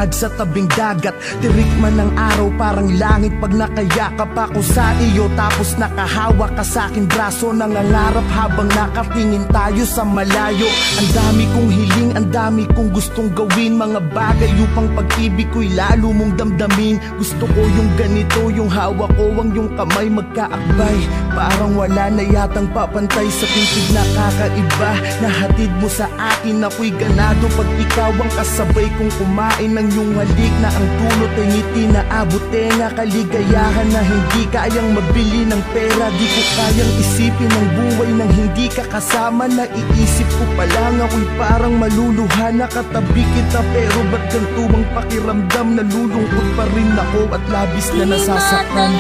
naglalakad sa tabing dagat. Tirik man ng araw parang langit pag nakayakap ako sa iyo. Tapos nakahawak ka sa aking braso, nangangarap habang nakatingin tayo sa malayo. Ang dami kong hiling, ang dami kong gustong gawin, mga bagay upang pag-ibig ko'y lalo mong damdamin. Gusto ko yung ganito, yung hawak ko ang yung kamay magkaakbay. Parang wala na yatang papantay sa titig na kakaiba. Nahatid mo sa akin, ako'y ganado pag ikaw ang kasabay kong kumain ng iyong halik. Na ang dulot ay ngiti na abot tenga, kaligayahan na hindi kayang mabili ng pera. Di ko kayang isipin ang buhay nang hindi ka kasama. Naiisip ko pa lang ako'y parang maluluha. Nakatabi kita pero ba't ganito ang pakiramdam? Nalulungkot pa rin ako at labis na nasasaktan.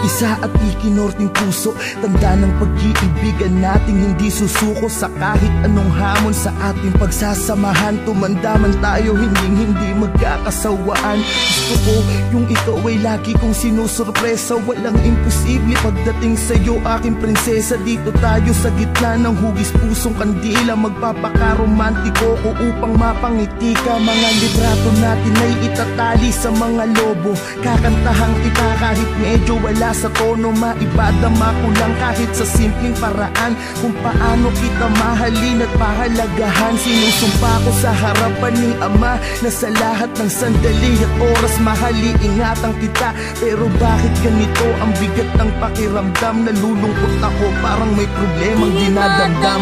Isa at ikinorting puso, tanda ng pag-iibigan nating hindi susuko sa kahit anong hamon sa ating pagsasamahan. Tumanda man tayo, hindi magkakasawaan. Gusto ko yung ikaw ay lagi kong sinusurpresa. Walang imposible pagdating sa'yo, aking prinsesa. Dito tayo sa gitna ng hugis pusong kandila. Magpapakaromantiko ko upang mapangiti ka. Mga litrato natin ay itatali sa mga lobo. Kakantahang kita kahit medyo wala sa tono, maipadama ko lang kahit sa simpleng paraan kung paano kita mahalin at pahalagahan. Sinusumpa ko sa harapan ni Ama na sa lahat ng sandali at oras mahali-ingatan kita. Pero bakit ganito ang bigat ng pakiramdam? Nalulungkot ako, parang may problemang dinadamdam.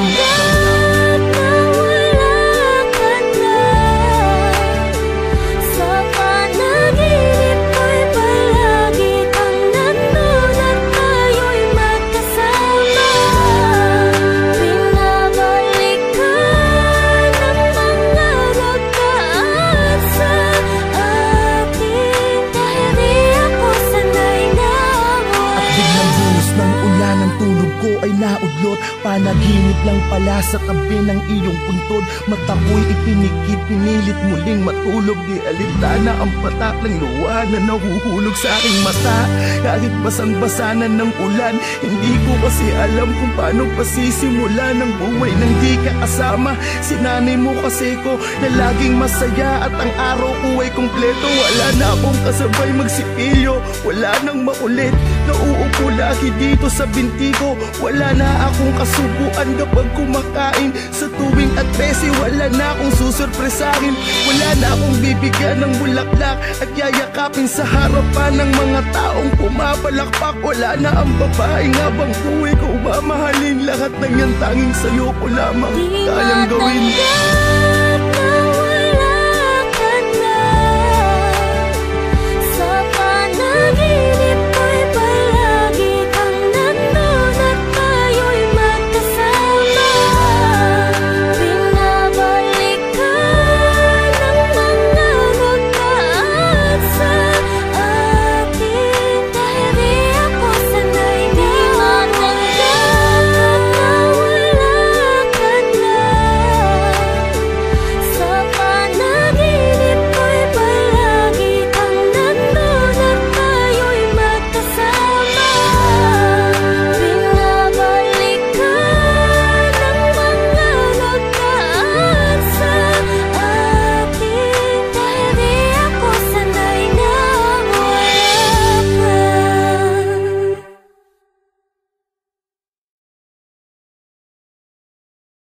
Naudlot, panaginip lang pala sa tabi ng iyong puntod. Mata ko'y ipinikit, pinilit muling matulog. Di alintana ang patak ng luha na nahuhulog sa aking mata. Kahit basang-basa na ng ulan, hindi ko kasi alam kung paano pasisimulan ang buhay nang di ka kasama. Sinanay mo kasi ko na laging masaya at ang araw ko ay kumpleto. Wala na akong kasabay magsipilyo, wala nang makulit. Nauupo lagi dito sa binti ko. Wala na akong kasubuan kapag kumakain. Sa tuwing at 13, wala na akong susurpresahin. Wala na akong bibigyan ng bulaklak at yayakapin sa harapan ng mga taong pumapalakpak. Wala na ang babaeng habang buhay ko mamahalin. Lahat ng yan tanging sa'yo ko lamang kayang gawin.